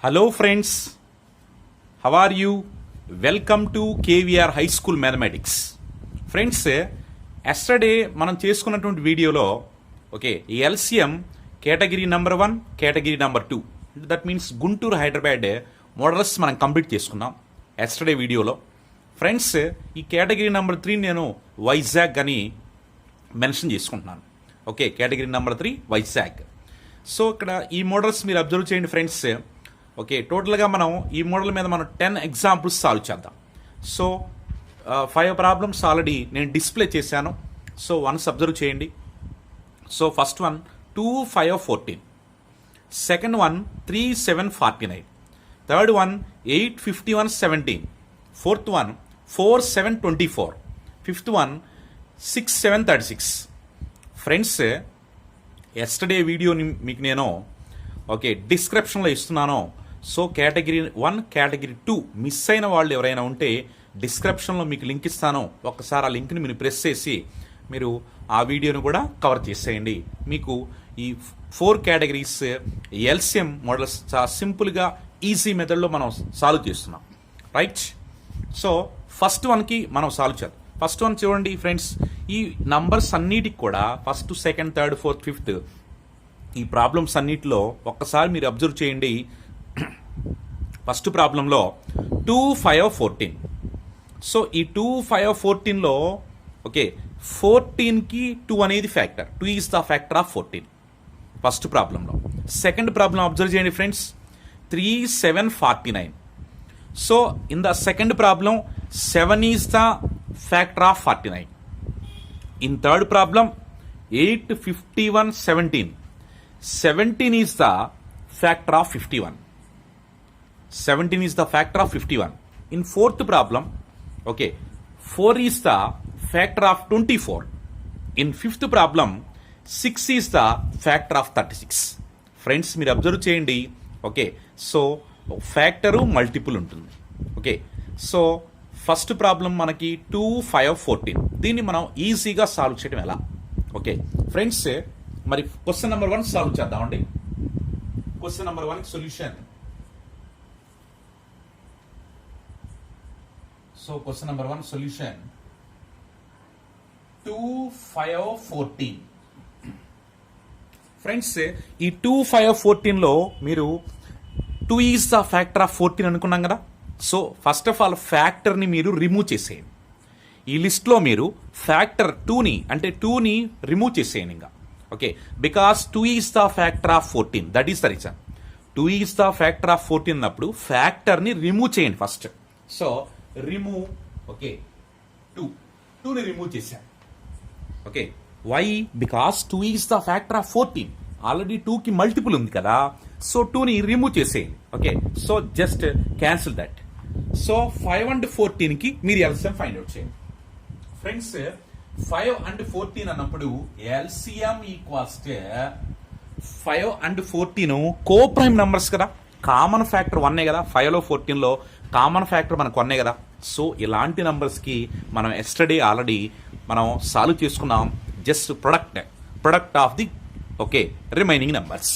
Hello friends, how are you? Welcome to KVR High School Mathematics. Friends, yesterday మనం చేసుకున్నటువంటి వీడియోలో LCM category number 1, category number 2, that means Guntur Hyderabad models మనం complete చేసుకున్నాం yesterday వీడియోలో. Friends, ఈ category number 3 నేను వైజాగ్ అని మెన్షన్ చేసుకుంటున్నాను. Category number 3 Vizag. సో ఇక్కడ ఈ మోడల్స్ మీరు అబ్జర్వ్ చేయండి ఫ్రెండ్స్. టోటల్గా మనం ఈ మోడల్ మీద మనం 10 ఎగ్జాంపుల్స్ సాల్వ్ చేద్దాం. సో 5 ప్రాబ్లమ్స్ ఆల్రెడీ నేను డిస్ప్లే చేశాను. సో వన్స్ అబ్జర్వ్ చేయండి. So first one 2, 5, 14, second one 3, 7, 49, third one 8, 51, 17, fourth one 4, 7, 24, fifth one 6, 7, 36. Friends, yesterday వీడియోని మీకు నేను డిస్క్రిప్షన్లో ఇస్తున్నాను. సో కేటగిరీ 1, కేటగిరీ 2 మిస్ అయిన వాళ్ళు ఎవరైనా ఉంటే డిస్క్రిప్షన్లో మీకు లింక్ ఇస్తాను. ఒక్కసారి ఆ లింక్ని మీరు ప్రెస్ చేసి మీరు ఆ వీడియోని కూడా కవర్ చేసేయండి. మీకు ఈ 4 కేటగిరీస్ ఎల్సిఎం మోడల్స్ చాలా సింపుల్గా ఈజీ మెథడ్లో మనం సాల్వ్ చేస్తున్నాం, రైట్? సో ఫస్ట్ వన్కి మనం సాల్వ్ చేద్దాం. ఫస్ట్ వన్ చూడండి ఫ్రెండ్స్, ఈ నంబర్స్ అన్నిటికి కూడా first, second, third, fourth, fifth ఈ ప్రాబ్లమ్స్ అన్నిటిలో ఒక్కసారి మీరు అబ్జర్వ్ చేయండి. ఫస్ట్ ప్రాబ్లంలో 2, 5, 14. సో ఈ 2, 5, 14లో 14కి 2 అనేది factor. 2 is the factor of 14 first ప్రాబ్లంలో. సెకండ్ ప్రాబ్లం అబ్జర్వ్ చేయండి friends, 3, 7, 49. So in the second problem 7 is the factor of 49. In third problem 8, 51, 17. 17 is the factor of 51. 17 is the factor of 51. In fourth problem, 4 is the factor of 24. In fifth problem, 6 is the factor of 36. Friends, మీరు observe చేయండి. So factor multiple ఉంటుంది. So first problem మనకి 2, 5, 14. దీన్ని మనం ఈజీగా solve చేయడం ఎలా? Friends, మరి క్వశ్చన్ నెంబర్ 1 సాల్వ్ చేద్దామండి. Question number 1 solution. So question number 1 solution 2, 5, 14. Friends, ఈ 2, 5, 14లో మీరు 2 ఈజ్ ద ఫ్యాక్టర్ ఆఫ్ 14 అనుకున్నాం కదా. సో ఫస్ట్ ఆఫ్ ఆల్ ఫ్యాక్టర్ని మీరు రిమూవ్ చేసేయండి. ఈ లిస్ట్లో మీరు ఫ్యాక్టర్ 2ని రిమూవ్ చేసేయండి. ఇంకా because 2 is the factor of 14, that is the reason. 2 is the factor of 14 అన్నప్పుడు ఫ్యాక్టర్ని రిమూవ్ చేయండి ఫస్ట్. సో రిమూవ్ 2ని రిమూవ్ చేశాను. Why? Because 2 is the factor of 14. Already 2కి మల్టిపుల్ ఉంది కదా. సో 2ని రిమూవ్ చేసేయండి. So just cancel that. So 5 and 14కి మీరు ఎల్సిఎం ఫైండ్ అవుట్ చేయండి. ఫ్రెండ్స్, 5 and 14 అన్నప్పుడు LCM equals 5 and 14 co prime numbers కదా. కామన్ ఫ్యాక్టర్ 1 కదా. 5లో 14లో కామన్ ఫ్యాక్టర్ మనకు 1 కదా. సో ఇలాంటి నంబర్స్కి మనం ఎస్టర్డే ఆల్రెడీ మనం సాల్వ్ చేసుకున్నాం. Just product of the remaining numbers.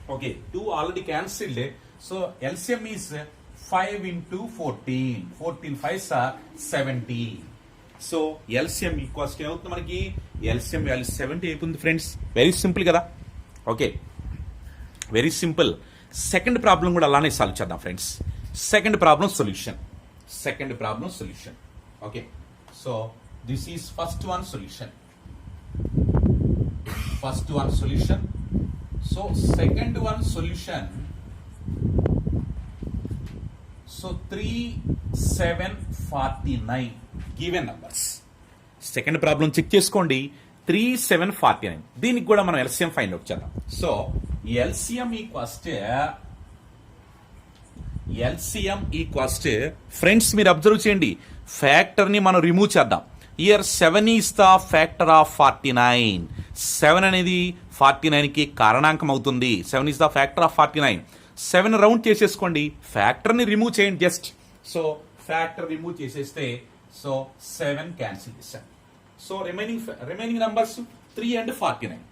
2 already cancelled. So LCM is 5 into 14. 14 5s are 70. So LCM equals ఏమవుతుంది మనకి? ఎల్సిఎం వాల్యూ 70 అయిపోతుంది ఫ్రెండ్స్. వెరీ సింపుల్ కదా. Very simple. సెకండ్ ప్రాబ్లం కూడా అలానే సాల్వ్ చేద్దాం friends. Second problem solution. So this is first one solution. So second one solution. So 3, 7, 49 given numbers. Second problem check చేసుకోండి. 3, 7, 49. దీనికి కూడా మనం ఎల్సిఎం ఫైండ్ అవుట్ చేద్దాం. So LCM equals friends, మీరు observe చేయండి. ఫ్యాక్టర్ని మనం రిమూవ్ చేద్దాం. Year 7 is the factor of 49. 7 అనేది 49కి కారణాంకం అవుతుంది. 7 is the factor of 49. 7 round చేసేసుకోండి. ఫ్యాక్టర్ని రిమూవ్ చేయండి జస్ట్. సో ఫ్యాక్టర్ రిమూవ్ చేసేస్తే సో 7 క్యాన్సిల్ చేశాను. So remaining numbers 3 and 49.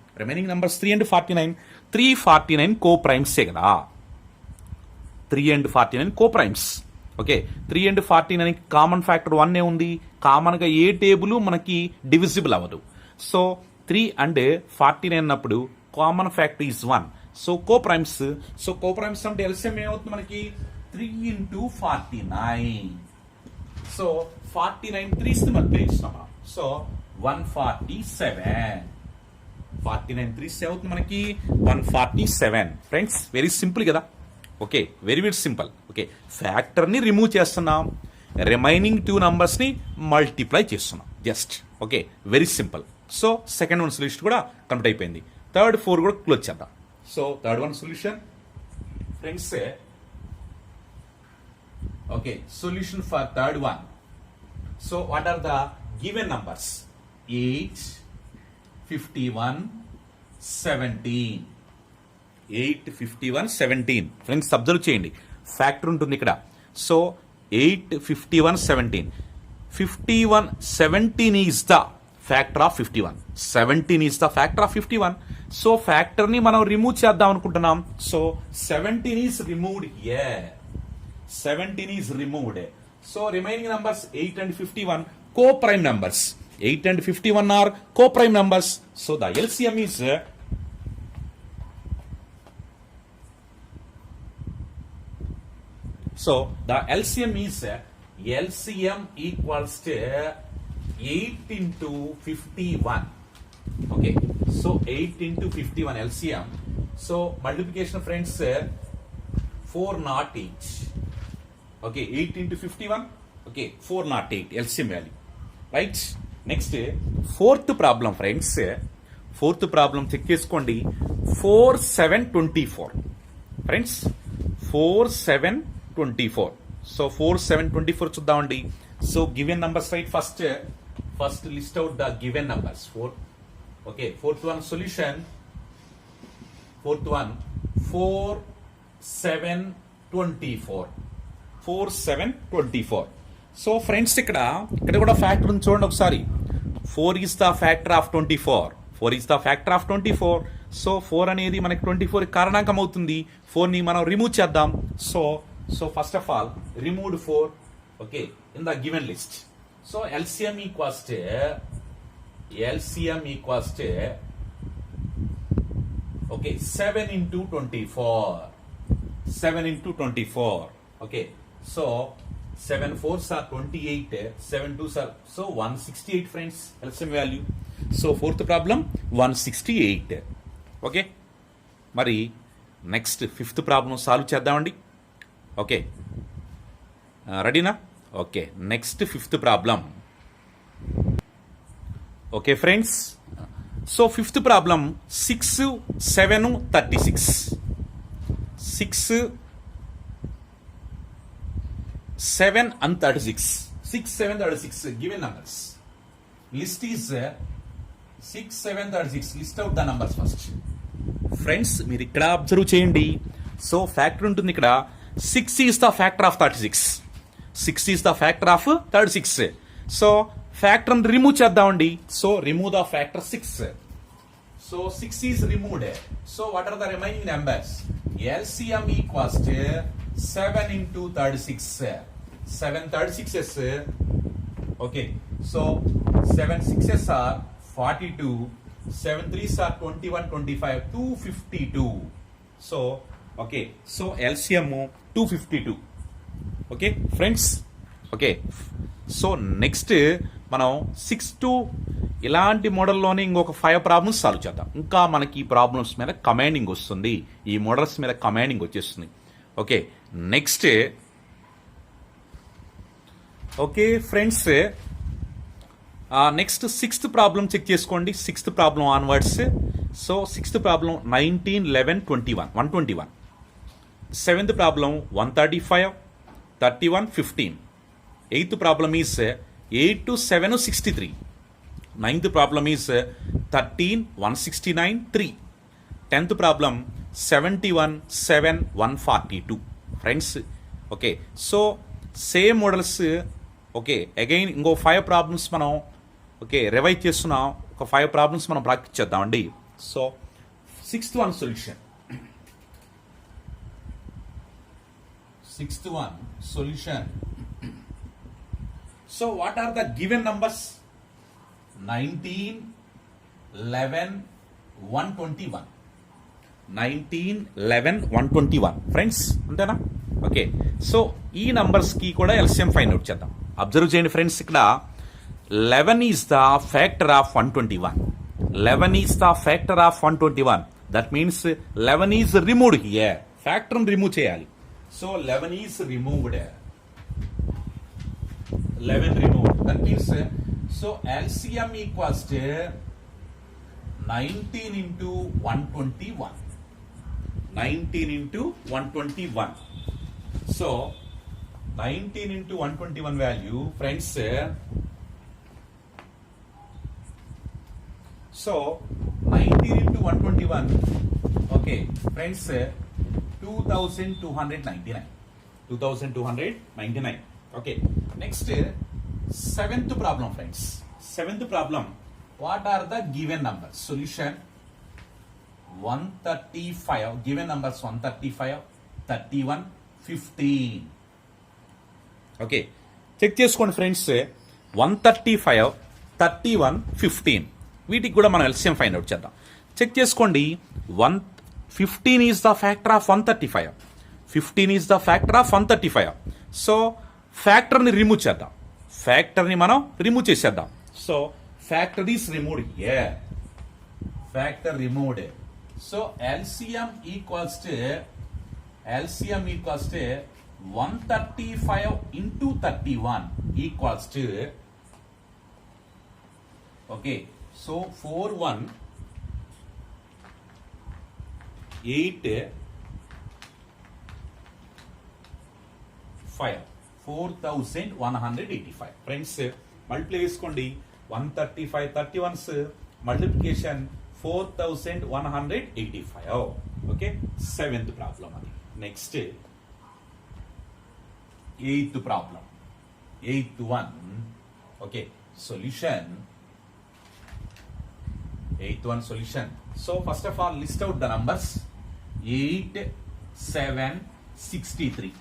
349 కో ప్రైమ్సే కదా. 3 and 49 coprimes. Okay, 3 and 49 common factor 1 ఉంది. కామన్గా ఏ టేబుల్ మనకి డివిజిబుల్ అవ్వదు. సో 3 and 49 అన్నప్పుడు common factor is 1. So coprimes. So coprimes అంటే ఎల్సిఎం ఏమవుతుంది మనకి 3 into 49. సో 49 3 మధ్య ఇస్తున్నాం. సో 147. 49 3 అవుతుంది మనకి 147. ఫ్రెండ్స్ వెరీ సింపుల్ కదా. Okay, very very simple. Okay, ఫ్యాక్టర్ని రిమూవ్ చేస్తున్నాం, రిమైనింగ్ 2 నంబర్స్ని మల్టిప్లై చేస్తున్నాం just. Okay, very simple. So second one solution కూడా కంప్లీట్ అయిపోయింది. థర్డ్ 4 కూడా క్లోజ్ చేద్దాం. So third one solution friends. Okay, solution for third one. So what are the given numbers? 8, 51, 17. 8, 51, 17. Friends observe చేయండి, factor ఉంటుంది ఇక్కడ. So 8, 51, 17. 51, 17 is the factor of 51. 17 is the factor of 51. So ఫ్యాక్టర్ని మనం remove చేద్దాం అనుకుంటున్నాం. So 17 is removed here. 17 is removed. So remaining numbers 8 and 51 co-prime numbers. 8 and 51 are co-prime numbers. So the LCM is LCM equals to 8 into 51. Okay, so 8 into 51 LCM. So multiplication friends 4 not each. Okay, 8 into 51. Okay, 408 LCM value. Right? Next, fourth problem friends. Fourth problem check చేసుకోండి. 4, 7, 24. Friends, 4, 7, 24. So 4, 7, 24 చూద్దామండి. So given numbers right, first list out the given numbers. 4. Okay, fourth one solution. Fourth one 4, 7, 24. 4, 7, 24. So friends ఇక్కడ కూడా factor ఉంది చూడండి ఒకసారి. 4 is the factor of 24. 4 is the factor of 24. So 4 అనేది మనకి 24 కారణాంకం అవుతుంది. 4ని మనం రిమూవ్ చేద్దాం. So first of all removed 4. Okay, in the given list. So LCM equals okay 7 into 24. 7 into 24. Okay, so 7 4s are 28, 7 2s are, so 168 friends LCM value. So fourth problem 168. Okay, మరి next fifth problem solve చేద్దామండి. Okay, రెడీనా? Okay, next fifth problem. Okay friends, so fifth problem 6, 7, 36. 6, 7 and 36. 6, 7, 36 given numbers. List is 6, 7, 36. List out the numbers first. Friends, మీరు ఇక్కడ observe చేయండి. So factor ఉంటుంది ఇక్కడ. 6 is the factor of 36. 6 is the factor of 36. So factor remove చేద్దామండి. So remove the factor 6. So 6 is removed. So what are the remaining numbers? LCM equals to 7 into 36. 7 36s. Okay, so 7 6s are 42. 7 3s are 21, 25, 252. So okay, so LCM 252. Okay friends. Okay, so next మనం 6 to ఇలాంటి మోడల్లోనే ఇంకొక 5 problems solve చేద్దాం. ఇంకా మనకి ఈ problems మీద commanding వస్తుంది, ఈ మోడల్స్ మీద కమాండింగ్ వచ్చేస్తుంది. Okay, next. Okay friends, next sixth problem check చేసుకోండి. Sixth problem onwards. So sixth problem 19, 11, 21, 121. Seventh problem 135, 31, 15. Eighth problem is 8 to 7, 63. Ninth problem is 13, 169, 3. 10th problem 71, 7, 142. Friends, okay, so same models. Okay, again ఇంకో 5 problems మనం revise చేస్తున్నాం. ఒక 5 problems మనం practice చేద్దామండి. So sixth one solution. Sixth one, solution. So what are the given numbers? 19, 11, 121. 19, 11, 121. Friends అంతేనా? Okay, so ఈ నంబర్స్కి కూడా ఎల్సిఎం ఫైండ్ అవుట్ చేద్దాం. అబ్జర్వ్ చేయండి ఫ్రెండ్స్, ఇక్కడ 11 is the factor of 121. 11 is the factor of 121. That means 11 is removed here. ఫ్యాక్టర్ని remove చేయాలి. So 11 is removed. 11 removed. That means, so LCM equals to 19 into 121. 19 into 121. So 19 into 121 value, friends. So 19 into 121. Okay, friends. 2299. 2299. Okay, next, seventh problem, friends. Seventh problem, what are the given numbers? Solution 135. Given numbers 135, 31, 15. Okay, check చేసుకోండి friends. 135, 31, 15 వీటికి కూడా మనం LCM find out చేద్దాం. Check చేసుకోండి. 15 is the factor of 135. 15 is the factor of 135. So ఫ్యాక్టర్ని remove చేద్దాం. ఫ్యాక్టర్ని మనం రిమూవ్ చేసేద్దాం. So factor is removed here. Factor removed. So LCM equals to 135 into 31 equals to, okay, so 41 8 5 4185. Friends multiply చేసుకోండి. 135 31s multiplication 4185. Okay, seventh problem అది. Next eighth problem. Eighth one. Okay, solution. Eighth one solution. So first of all list out the numbers. 8 7 63.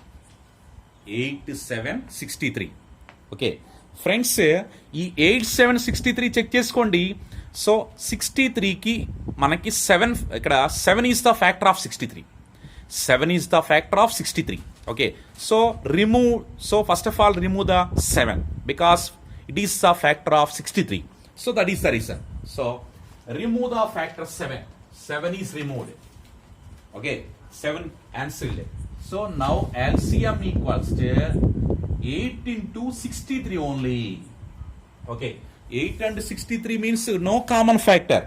8 7 63. Okay friends, ఈ 8 7 63 check చేసుకోండి. So 63కి మనకి 7, ఇక్కడ 7 is the factor of 63. 7 is the factor of 63. Okay, so remove. So first of all remove the 7 because it is the factor of 63. So that is the reason. So remove the factor 7. 7 is removed. Okay, 7 cancelled. So now LCM equals to 8 into 63 only. Okay, 8 and 63 means no common factor.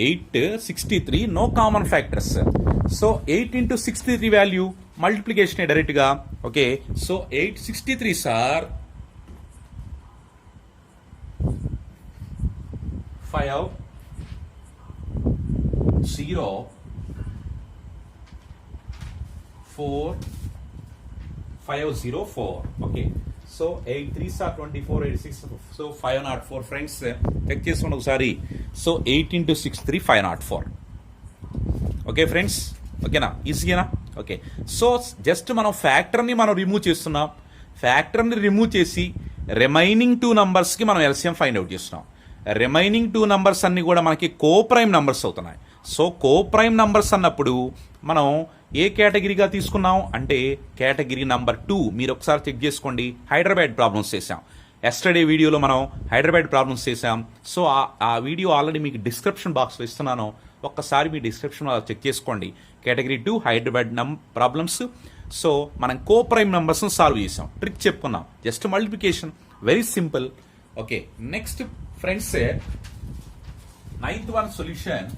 8 63 no common factors. So 8 into 63 value multiplication direct ga. Okay, so 8 63s are 5 0 4 504. Okay, so 8 3s are 24, 86. So 504. friends check చేసుకోండి ఒకసారి. So 8 into 63 504. Okay friends, ఓకేనా? ఈజీనా? Okay, so just మనం ఫ్యాక్టర్ని మనం remove చేస్తున్నాం. ఫ్యాక్టర్ని remove చేసి remaining 2 నంబర్స్కి మనం LCM find out చేస్తున్నాం. Remaining 2 numbers అన్ని కూడా మనకి కోప్రైమ్ నంబర్స్ అవుతున్నాయి. సో కోప్రైమ్ నంబర్స్ అన్నప్పుడు మనం ఏ కేటగిరీగా తీసుకున్నాం అంటే కేటగిరీ నంబర్ 2. మీరు ఒకసారి చెక్ చేసుకోండి. హైదరాబాద్ ప్రాబ్లమ్స్ చేసాం. ఎస్టర్డే వీడియోలో మనం హైదరాబాద్ ప్రాబ్లమ్స్ చేసాం. సో ఆ వీడియో ఆల్రెడీ మీకు డిస్క్రిప్షన్ బాక్స్లో ఇస్తున్నాను. ఒక్కసారి మీ డిస్క్రిప్షన్లో చెక్ చేసుకోండి. Category 2 Hyderabad problems. సో మనం కోప్రైమ్ నంబర్స్ని సాల్వ్ చేసాం. ట్రిక్ చెప్పుకున్నాం. Just multiplication, very simple. Okay, next friends, ninth one solution.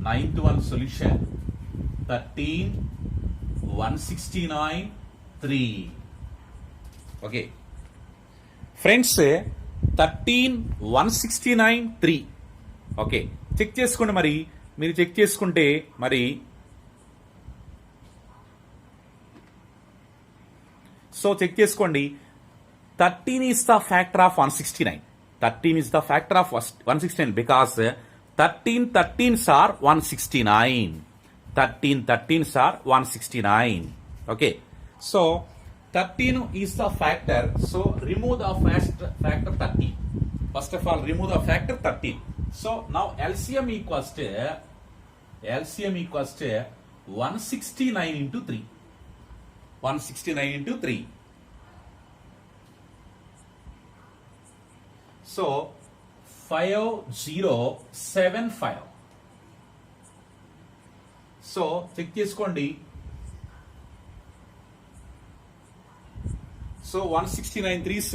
9th one solution 13 169 3. Okay friends, 13 169 3. Okay, check చేసుకోండి. మరి మీరు చెక్ చేసుకుంటే మరి సో చెక్ చేసుకోండి. 13 is the factor of 169. 13 is the factor of 169 because 13 13s are 169. 13 13s are 169. Okay, so 13 is the factor. So remove the factor 13. First of all remove the factor 13. So now LCM equals to 169 into 3. 169 into 3. So 5075. So check చేసుకోండి. So 169 3s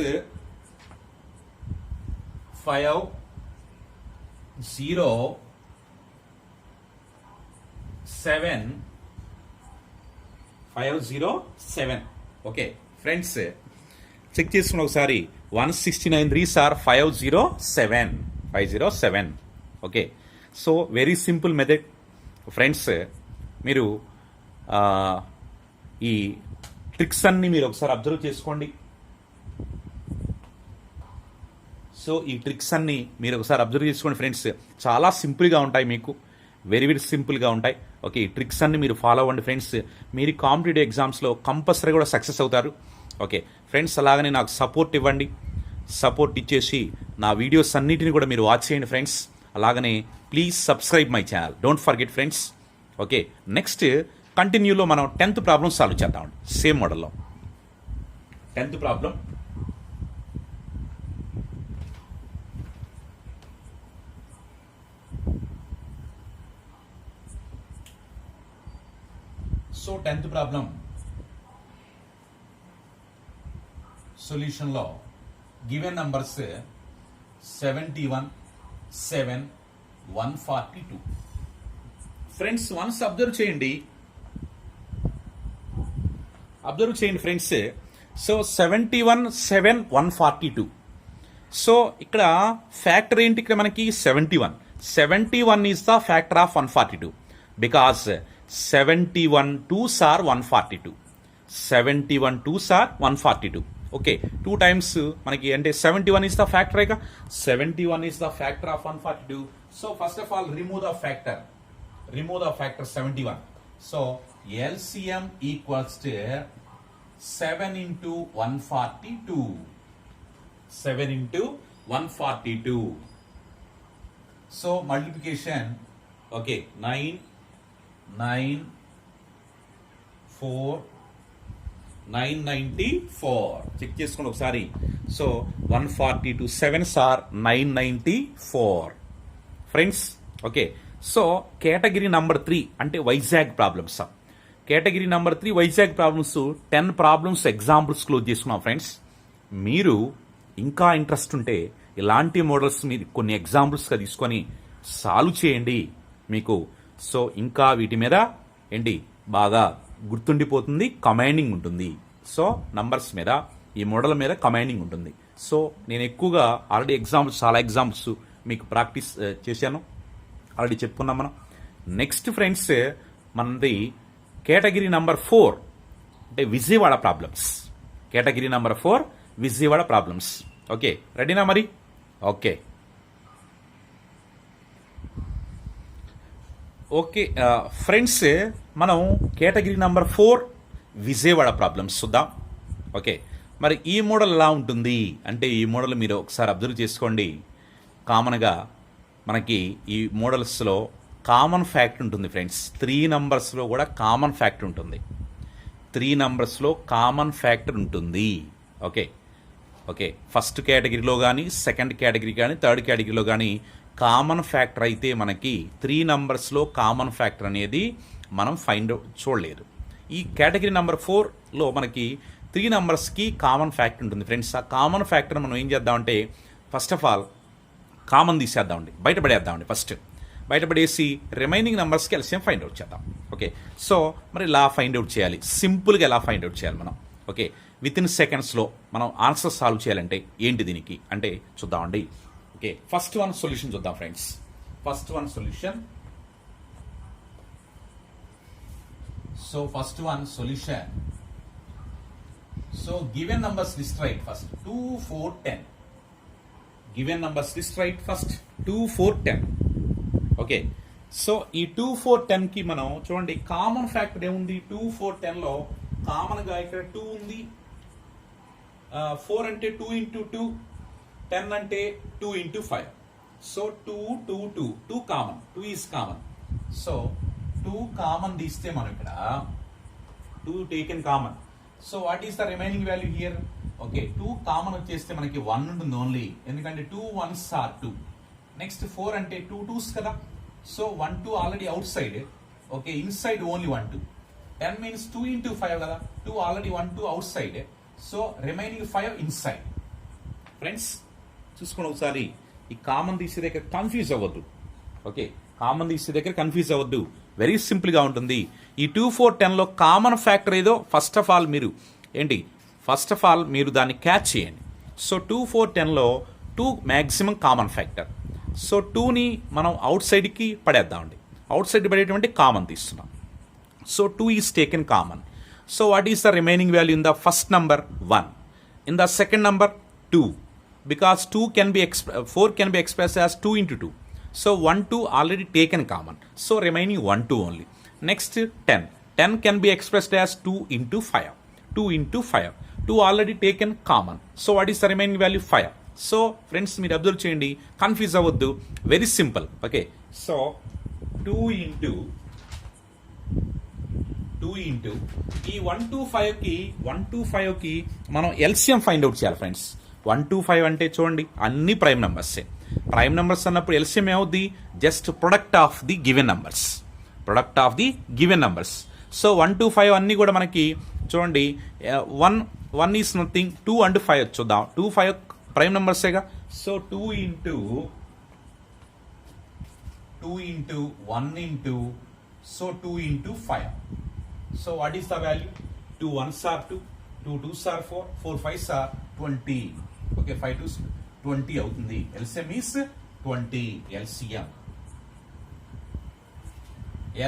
507. Okay friends, check చేసుకుని ఒకసారి. 169 3s are 507. Okay, so very simple method friends. మీరు ఈ tricks అన్ని మీరు ఒకసారి observe చేసుకోండి. So ఈ ట్రిక్స్ అన్ని మీరు ఒకసారి అబ్జర్వ్ చేసుకోండి ఫ్రెండ్స్. చాలా సింపుల్గా ఉంటాయి, మీకు వెరీ వెరీ సింపుల్గా ఉంటాయి. ఓకే, ఈ ట్రిక్స్ అన్ని మీరు ఫాలో అవ్వండి ఫ్రెండ్స్. మీరు కాంపిటేటివ్ ఎగ్జామ్స్లో కంపల్సరీ కూడా సక్సెస్ అవుతారు. ఓకే ఫ్రెండ్స్, అలాగనే నాకు సపోర్ట్ ఇవ్వండి. సపోర్ట్ ఇచ్చేసి నా వీడియోస్ అన్నిటిని కూడా మీరు వాచ్ చేయండి ఫ్రెండ్స్. అలాగనే please subscribe my channel, don't forget friends. Okay, next కంటిన్యూలో మనం 10th ప్రాబ్లం సాల్వ్ చేద్దామండి. సేమ్ మోడల్లో 10th problem. So 10th problem సొల్యూషన్లో given numbers 71, 7, 142. Friends once observe చేయండి ఫ్రెండ్స్. సో 71, 7, 142. సో ఇక్కడ ఫ్యాక్టర్ ఏంటి? ఇక్కడ మనకి 71 is the factor of 142 because 71 2s are 142. 71 2s are 142. ఓకే, 2 times మనకి అంటే 71 is the factor. 71 is the factor of 142. So first of all remove the factor 71. So LCM equals to 7 into 142. 7 into 142. So multiplication, okay, 9 9 4 994. Check చేసుకోండి ఒకసారి. So 142 7s are 994 friends. Okay, so category number 3 అంటే Vizag problems. Category number 3 Vizag problems 10 problems examples close చేసుకున్నాం friends. మీరు ఇంకా interest ఉంటే ఇలాంటి models మీరు కొన్ని ఎగ్జాంపుల్స్గా తీసుకొని సాల్వ్ చేయండి మీకు. సో ఇంకా వీటి మీద ఏంటి బాగా గుర్తుండిపోతుంది, కమాండింగ్ ఉంటుంది. సో నంబర్స్ మీద ఈ మోడల్ మీద కమాండింగ్ ఉంటుంది. సో నేను ఎక్కువగా ఆల్రెడీ చాలా ఎగ్జాంపుల్స్ మీకు ప్రాక్టీస్ చేశాను, ఆల్రెడీ చెప్పుకున్నాం మనం. నెక్స్ట్ ఫ్రెండ్స్ మనది కేటగిరీ నంబర్ 4 అంటే Vijayawada problems. Category number 4 Vijayawada problems. Okay, రెడీనా మరి? ఓకే ఓకే ఫ్రెండ్స్, మనం కేటగిరీ నంబర్ 4 విజయవాడ ప్రాబ్లమ్స్ చూద్దాం. ఓకే, మరి ఈ మోడల్ ఎలా ఉంటుంది అంటే ఈ మోడల్ మీరు ఒకసారి అబ్జర్వ్ చేసుకోండి. కామన్గా మనకి ఈ మోడల్స్లో కామన్ ఫ్యాక్ట్ ఉంటుంది ఫ్రెండ్స్. 3 నంబర్స్లో కూడా కామన్ ఫ్యాక్ట్ ఉంటుంది. 3 నంబర్స్లో కామన్ ఫ్యాక్టర్ ఉంటుంది. ఓకే ఓకే, ఫస్ట్ కేటగిరీలో కానీ, సెకండ్ కేటగిరీ కానీ, థర్డ్ కేటగిరీలో కానీ కామన్ ఫ్యాక్టర్ అయితే మనకి 3 నంబర్స్లో కామన్ ఫ్యాక్టర్ అనేది మనం ఫైండ్ అవుట్ చూడలేదు. ఈ కేటగిరీ నెంబర్ 4లో మనకి 3 నంబర్స్కి కామన్ ఫ్యాక్టర్ ఉంటుంది ఫ్రెండ్స్. ఆ కామన్ ఫ్యాక్టర్ మనం ఏం చేద్దామంటే ఫస్ట్ ఆఫ్ ఆల్ కామన్ తీసేద్దామండి, బయటపడేద్దామండి. ఫస్ట్ బయటపడేసి రిమైనింగ్ నెంబర్స్కి ఎల్సిఎం ఫైండ్ అవుట్ చేద్దాం. ఓకే, సో మరి ఇలా ఫైండ్ అవుట్ చేయాలి, సింపుల్గా ఎలా ఫైండ్ అవుట్ చేయాలి మనం. ఓకే, విత్ ఇన్ సెకండ్స్లో మనం ఆన్సర్ సాల్వ్ చేయాలంటే ఏంటి దీనికి అంటే చూద్దామండి. ఓకే, ఫస్ట్ వన్ సొల్యూషన్ చూద్దాం friends. First one solution. So first one solution. So given numbers list right first 2 4 10. Given numbers list right first 2 4 10. Okay, so ఈ 2 4 10కి మనం చూడండి కామన్ ఫ్యాక్టర్ ఏముంది. 2 4 10లో కామన్ గా ఇక్కడ 2 ఉంది, 4 అంటే 2 into 2, 10 అంటే 2 into 5. So 2 2 2 2 common, 2 is common. So 2 common తీస్తే మనం ఇక్కడ 2 taken common. So what is the remaining value here? Okay, 2 common వచ్చేస్తే మనకి 1 ఉంటుంది ఓన్లీ, ఎందుకంటే 2 1s are 2. నెక్స్ట్ 4 అంటే 2 2s కదా, so 1 2 already out side. Okay, inside only 1 2. 10 means 2 into 5 కదా, 2 already 1 2 out side, so remaining 5 inside. Friends చూసుకోండి ఒకసారి, ఈ కామన్ తీసే దగ్గర కన్ఫ్యూజ్ అవ్వద్దు. ఓకే, కామన్ తీసే దగ్గర కన్ఫ్యూజ్ అవ్వద్దు, వెరీ సింపుల్గా ఉంటుంది. ఈ 2 4 10లో కామన్ ఫ్యాక్టర్ ఏదో ఫస్ట్ ఆఫ్ ఆల్ మీరు దాన్ని క్యాచ్ చేయండి. So 2 4 10లో 2 maximum common factor. So 2ని మనం అవుట్ సైడ్కి పడేద్దామండి, అవుట్ సైడ్ పడేటువంటి కామన్ తీస్తున్నాం. So 2 is taken common. So what is the remaining value in the first number? 1. In the second number 2, because 4 can be expressed as 2 into 2. So 1 2 already taken common, so remaining 1 2 only. Next 10 can be expressed as 2 into 5. 2 into 5, 2 already taken common, so what is the remaining value? 5. So friends మీరు observe చేయండి, confuse అవ్వద్దు, very simple. Okay, so 2 into ఈ 1 to 5 కి మనం LCM find out చేయాలి friends. 1 to 5 అంటే చూడండి అన్ని ప్రైమ్ నెంబర్సే. ప్రైమ్ నెంబర్స్ అన్నప్పుడు ఎల్సిఎం ఏమవుద్ది? Just product of the given numbers. So 1 to 5 అన్ని కూడా మనకి చూడండి, 1 ఈస్ నథింగ్, 2 and 5 చూద్దాం. 2 5 ప్రైమ్ నెంబర్సేగా. So 2 into 1 into, so 2 into 5. So what is the value? 2 1s are 2, 2 2s are 4, 4 5s are 20. Okay, 5 2s 20 అవుతుంది. LCM is 20.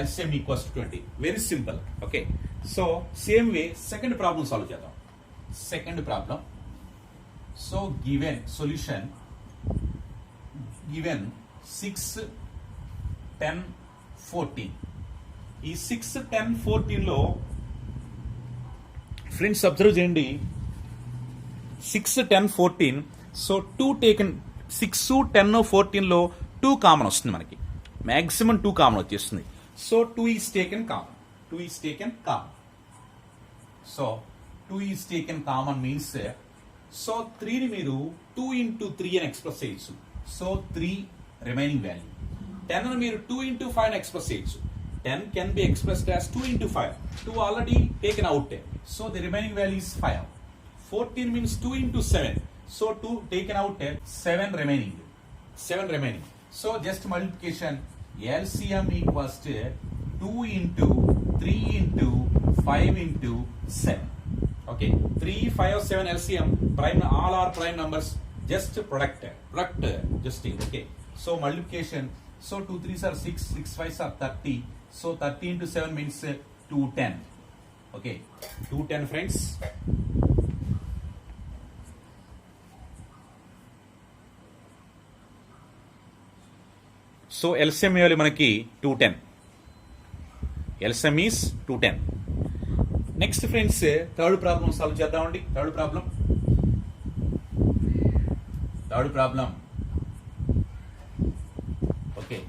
LCM equals to 20. Very simple. Okay, so same way second problem solve చేద్దాం. Second problem. So given solution, given 6 10 14. ఈ 6 10 14లో friends observe చేయండి, 6 10 14. So 2 taken, 6 10 14లో 2 common వస్తుంది మనకి, maximum 2 common వచ్చేస్తుంది. So 2 is taken common. So 2 is taken common means, so 3ని మీరు 2 into 3 అని express చేయొచ్చు. So 3 remaining value. 10ని మీరు 2 into 5 అని ఎక్స్ప్రెస్ చేయొచ్చు. 10 can be expressed as 2 into 5. 2 already taken out. So the remaining value is 5. 14 means 2 into 7. So 2 taken out, 7 remaining. So just multiplication, LCM equals to 2 into 3 into 5 into 7. Okay, 3 5 7 LCM, prime, all are prime numbers. Just product just think. Okay, so multiplication, so 2 3s are 6, 6 5s are 30. So 30 into 7 means 210. Okay, 210 friends. So LCM ఇవ్వాలి మనకి 210. LCM is 210. Next friends third problem solve చేద్దామండి. Third problem. Okay,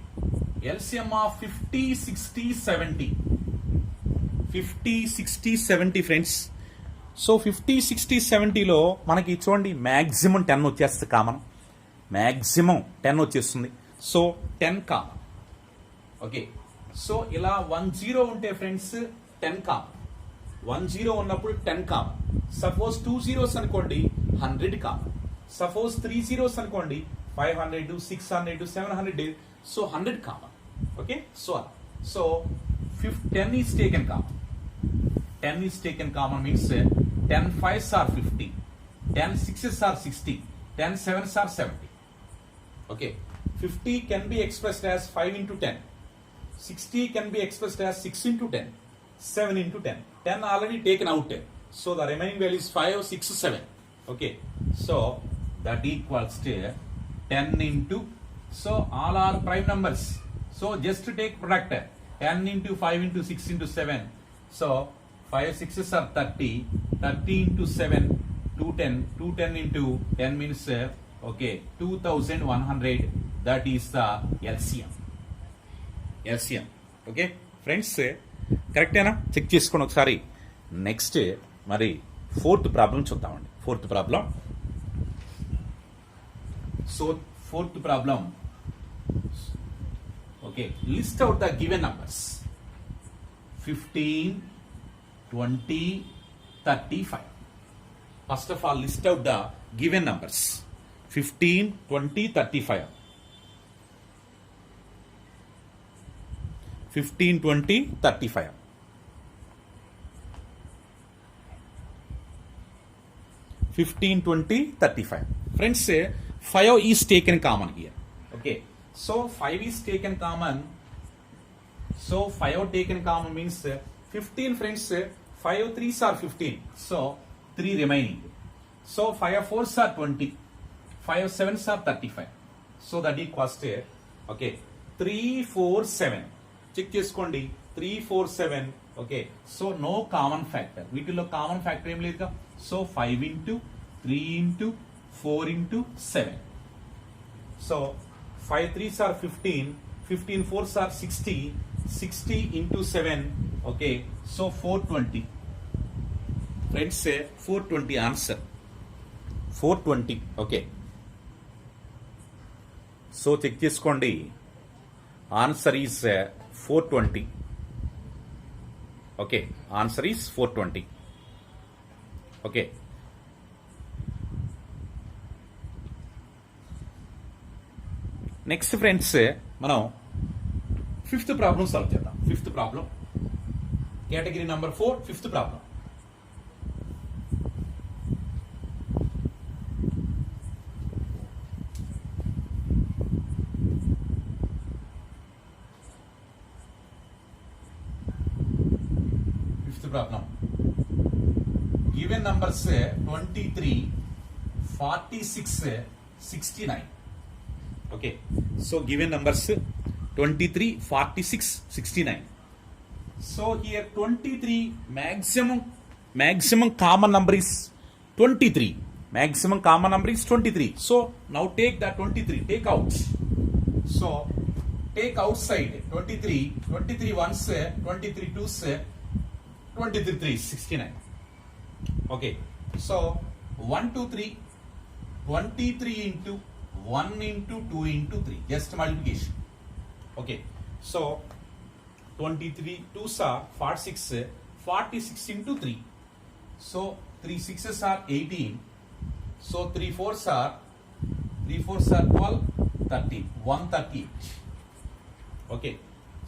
LCM of 50 60 70. 50 60 70 friends. So 50 60 70లో మనకి చూడండి maximum 10 వచ్చేస్తుంది common, maximum 10 వచ్చేస్తుంది. So 10 common. Okay, so ఇలా 10 ఉంటే ఫ్రెండ్స్ 10 కామన్, 10 ఉన్నప్పుడు 10 కామన్. సపోజ్ 2 zeros అనుకోండి 100 కామన్. సపోజ్ 3 zeros అనుకోండి 500 600 700. So 100 common. Okay, so 10 is taken common. 10 is taken common means 10 5s are 50, 10 6s are 60, 10 7s are 70. Okay, 50 can be expressed as 5 into 10, 60 can be expressed as 6 into 10, 7 into 10. 10 already taken out, so the remaining value is 5 6 7. Okay, so that equals to 10 into, so all are prime numbers, so just to take product, 10 into 5 into 6 into 7, so 5 6s are 30. 30 into 7, 210. 210 into 10 means okay 2100. That is the LCM. LCM. Okay friends, కరెక్టేనా? Check చేసుకోండి ఒకసారి. Next మరి fourth problem చూద్దామండి. Fourth problem. So fourth problem, okay, list out the given numbers 15, 20, 35. First of all, list out the given numbers 15, 20, 35. 15, 20, 35. 15, 20, 35. Friends, 5 is taken common here. Okay. So 5 is taken common. So 5 taken common means 15, friends. 5 3s are 15. So 3 remaining. So 5 4s are 20. 5 7s are 35. So that equals to, okay, 3 4 7. Check చేసుకోండి. 3 4 7. Okay. So no common factor. వీటిలో common factor ఏం లేదు. So 5 into 3 into 4 into 7. So 5 3s are 15. 15 4s are 60. 60 into 7. Okay. So 420. Friends, say 420 answer. 420. Okay. So check చేసుకోండి. Answer is 420. Okay. Answer is 420. Okay. Next friends, మనం fifth problem solve చేద్దాం. Fifth problem, category number 4, fifth problem. Fifth problem, given numbers 23, 46, 69. Okay, so given numbers 23, 46, 69. So here 23 maximum common number is 23. Maximum common number is 23. So now take the 23, take out. So take outside 23. 23 ones, 23 twos, 23 threes, 69. Okay, so 1 2 3, 23 into 1 into 2 into 3, just multiplication. Okay, so 23 2s are 46, 46 into 3. So 3 6s are 18. So 3 4s are 12, 30, 138. Okay,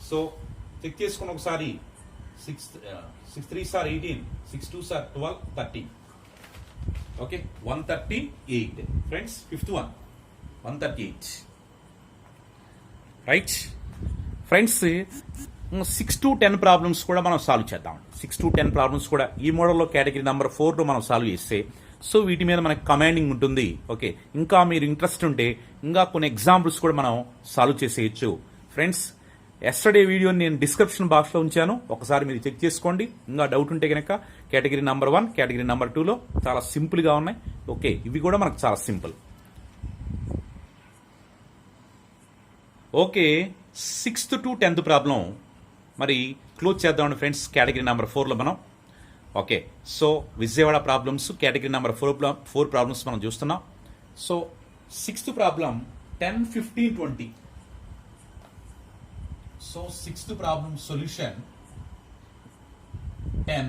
so check చేసుకుని ఒకసారి. 6 3s are 18, 6 2s are 12, 30. Okay, 138. Friends, fifth one, 138. Right friends, 6 to 10 problems కూడా మనం solve చేద్దాం. 6 to 10 problems కూడా ఈ మోడల్లో category number 4లో మనం solve చేస్తే, సో వీటి మీద మనకి కమాండింగ్ ఉంటుంది. ఓకే, ఇంకా మీరు ఇంట్రెస్ట్ ఉంటే ఇంకా కొన్ని ఎగ్జాంపుల్స్ కూడా మనం సాల్వ్ చేసేయచ్చు. ఫ్రెండ్స్, ఎస్టర్డే వీడియోని నేను డిస్క్రిప్షన్ బాక్స్లో ఉంచాను, ఒకసారి మీరు చెక్ చేసుకోండి. ఇంకా డౌట్ ఉంటే కనుక కేటగిరీ నెంబర్ 1, కేటగిరీ నెంబర్ 2లో చాలా సింపుల్గా ఉన్నాయి. ఓకే, ఇవి కూడా మనకు చాలా simple. Okay, 6th to 10th problem మరి క్లోజ్ చేద్దామండి ఫ్రెండ్స్. కేటగిరీ నెంబర్ 4లో మనం, okay, so Vijayawada problems category number 4 problems మనం చూస్తున్నాం. So 6th problem 10, 15, 20. So 6th problem solution 10,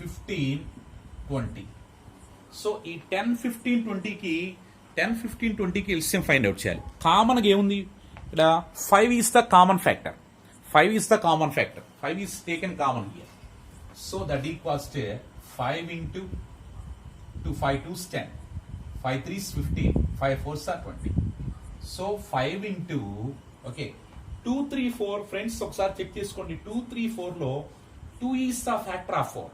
15, 20. So ఈ 10, 15, 20కి 10, 15, 20కి ఎల్సిఎం ఫైండ్ అవుట్ చేయాలి. కామన్గా ఏముంది ఇక్కడ? 5 is the common factor. 5 is the common factor. 5 is taken common here. So that equals to 5 into 2, 5 2s 10, 5 3s 15, 5 4s are 20. So 5 into, okay, 2 3 4. Friends ఒకసారి check చేసుకోండి. 2 3 4లో 2 is the factor of 4.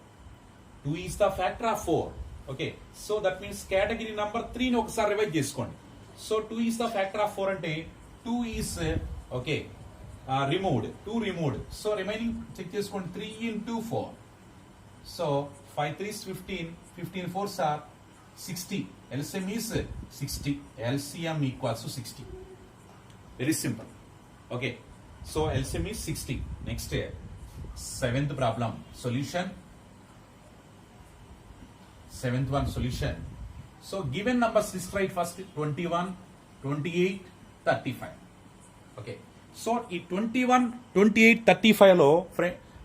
2 is the factor of 4. Okay, so that means category number 3ని ఒకసారి revise చేసుకోండి. So 2 is the factor of 4 అంటే 2 is okay removed, 2 removed. So remaining check చేసుకోండి. 3 into 4, So 5 3s 15, 15 4s are 60. LCM is 60. LCM equals to 60. Very simple. Okay. So LCM is 60. Next, seventh problem. Solution. Seventh one solution. So given numbers list right first 21, 28, 35. Okay. So ఈ 21, 28, 35 లో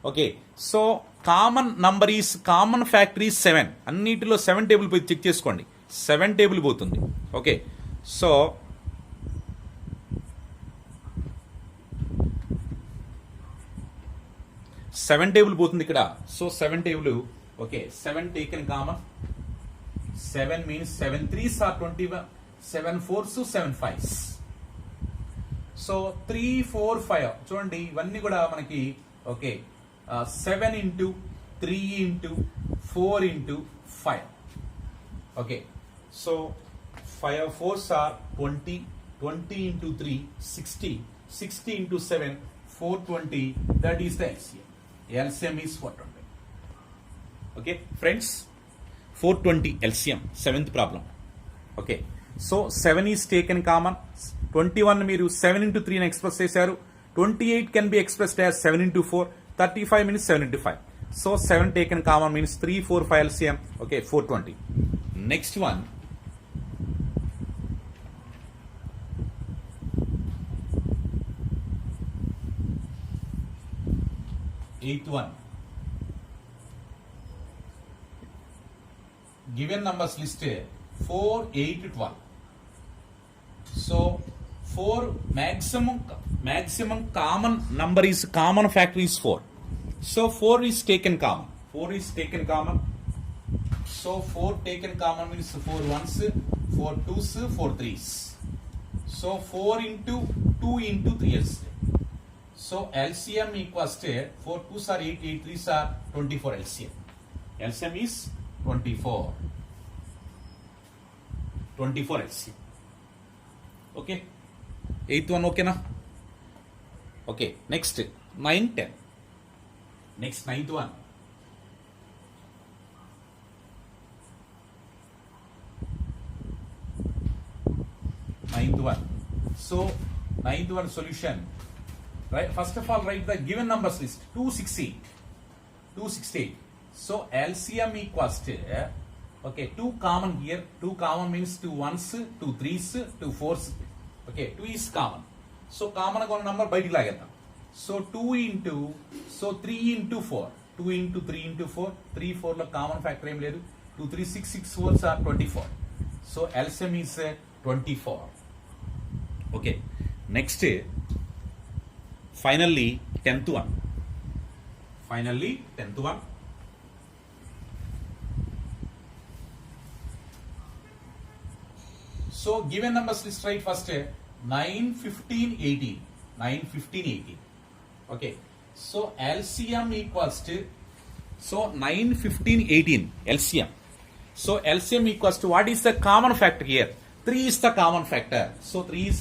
okay so common number is common factor is 7. అన్నిటిలో 7 table పోయి check చేసుకోండి. 7 table పోతుంది. Okay so 7 table పోతుంది ఇక్కడ. So 7 table okay 7 taken common. 7 means 7 3s are 21, 7 4s 7 5s. So 3 4 5 చూడండి ఇవన్నీ కూడా మనకి okay 7 into 3 into 4 into 5. Okay so 5 4s are 20, 20 into 3 60, 60 into 7 420. That is the LCM. LCM is 420. Okay friends, 420 LCM, seventh problem. Okay so 7 is taken common. 21 మీరు 7 into 3 express చేశారు. 28 can be expressed as 7 into 4. 35 means 7 into 5. So 7 taken common means 3 4 5 LCM. Okay 420. Next one. Eighth one. Given numbers list 4 8 12. So 4 maximum common number is common factor is 4. So 4 is taken common. 4 is taken common. So 4 taken common means 4 1s, 4 2s, 4 3s. So 4 into 2 into 3s. So LCM equals to 4 2s are 8, 8 3s are 24 LCM. LCM is 24. 24 LCM. Okay. 8th one okay na? Okay. Next 9 10. Next 9th one. Ninth one. So 9th one solution. Right. First of all, write the given numbers list 268. 268. So LCM equals to okay 2 common here. 2 common means 2 1s, 2 3s, 2 4s. Okay 2 is common. So common గా ఉన్న number బయటికి లాగేద్దాం. So 2 into so 3 into 4. 2 into 3 into 4. 3 4 లో common factor ఏం లేదు. 2 3 6 6 4s are 24. So LCM is 24. Okay. Next finally 10th one. Finally 10th one. So given numbers list right first 9 15 18. 9 15 18. Okay. So LCM equals to so 9 15 18 LCM. So LCM equals to what is the common factor here? 3 is the common factor. So 3 is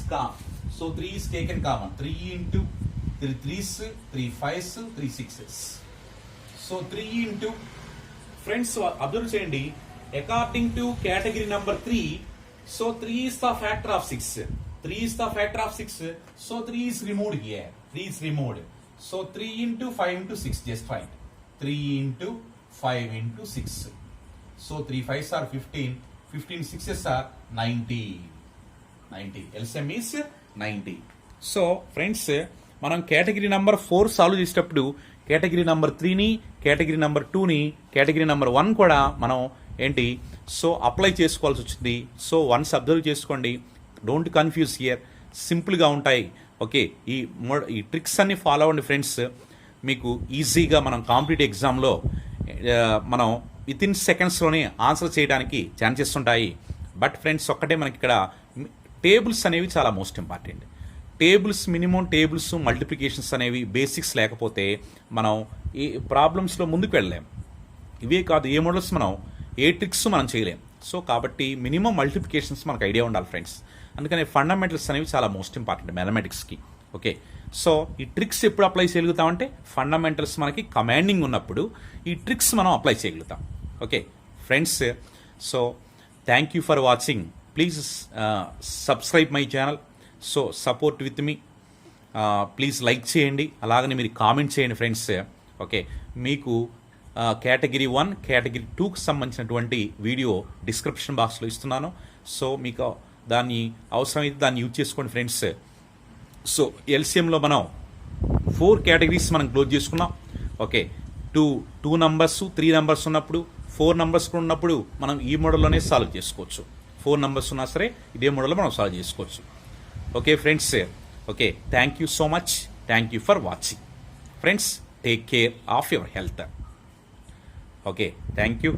so 3 is taken common. 3 into 3 3s, 3 5s, 3 6s. So 3 into friends observe cheyandi according to category number 3. So 3 is the factor of 6. 3 is the factor of 6. So 3 is removed here. 3 is removed. So 3 into 5 into 6 just write. 3 into 5 into 6. So 3 5s are 15. 15 6s are 90. 90. LCM is 90. So friends మనం category number 4 solve చేసేటప్పుడు category number 3ని category number 2ని category number 1 కూడా మనం ఏంటి so apply చేసుకోవాల్సి వచ్చింది. So once observe చేసుకోండి. Don't confuse here. సింపుల్గా ఉంటాయి. ఓకే ఈ ట్రిక్స్ అన్ని ఫాలో అవ్వండి ఫ్రెండ్స్. మీకు ఈజీగా మనం కాంపిటేటివ్ ఎగ్జామ్లో మనం విత్ ఇన్ సెకండ్స్లోనే ఆన్సర్ చేయడానికి ఛాన్సెస్ ఉంటాయి. బట్ ఫ్రెండ్స్ ఒక్కటే మనకి ఇక్కడ టేబుల్స్ అనేవి చాలా most important. Tables minimum tables multiplications అనేవి బేసిక్స్ లేకపోతే మనం ఈ ప్రాబ్లమ్స్లో ముందుకు వెళ్ళలేం. ఇవే కాదు ఏ మోడల్స్ మనం ఏ ట్రిక్స్ మనం చేయలేం. సో కాబట్టి మినిమం మల్టిప్లికేషన్స్ మనకు ఐడియా ఉండాలి ఫ్రెండ్స్. అందుకని ఫండమెంటల్స్ అనేవి చాలా మోస్ట్ ఇంపార్టెంట్ మ్యాథమెటిక్స్కి. ఓకే, సో ఈ ట్రిక్స్ ఎప్పుడు అప్లై చేయగలుగుతామంటే ఫండమెంటల్స్ మనకి కమాండింగ్ ఉన్నప్పుడు ఈ ట్రిక్స్ మనం అప్లై చేయగలుగుతాం. Okay friends, so thank you for watching. Please subscribe my channel. So support with me. Please like చేయండి, అలాగని మీరు కామెంట్ చేయండి ఫ్రెండ్స్. ఓకే, మీకు కేటగిరీ 1 కేటగిరీ 2కి సంబంధించినటువంటి వీడియో డిస్క్రిప్షన్ బాక్స్లో ఇస్తున్నాను. సో మీకు దాన్ని అవసరమైతే దాన్ని యూజ్ చేసుకోండి ఫ్రెండ్స్. సో ఎల్సిఎంలో మనం 4 కేటగిరీస్ మనం క్లోజ్ చేసుకున్నాం. ఓకే, 2 నంబర్స్ 3 నంబర్స్ ఉన్నప్పుడు 4 నంబర్స్ కూడా ఉన్నప్పుడు మనం ఈ మోడల్లోనే సాల్వ్ చేసుకోవచ్చు. 4 నంబర్స్ ఉన్నా సరే ఇదే మోడల్లో మనం సాల్వ్ చేసుకోవచ్చు. Okay friends, okay thank you so much. Thank you for watching friends. Take care of your health. Okay thank you.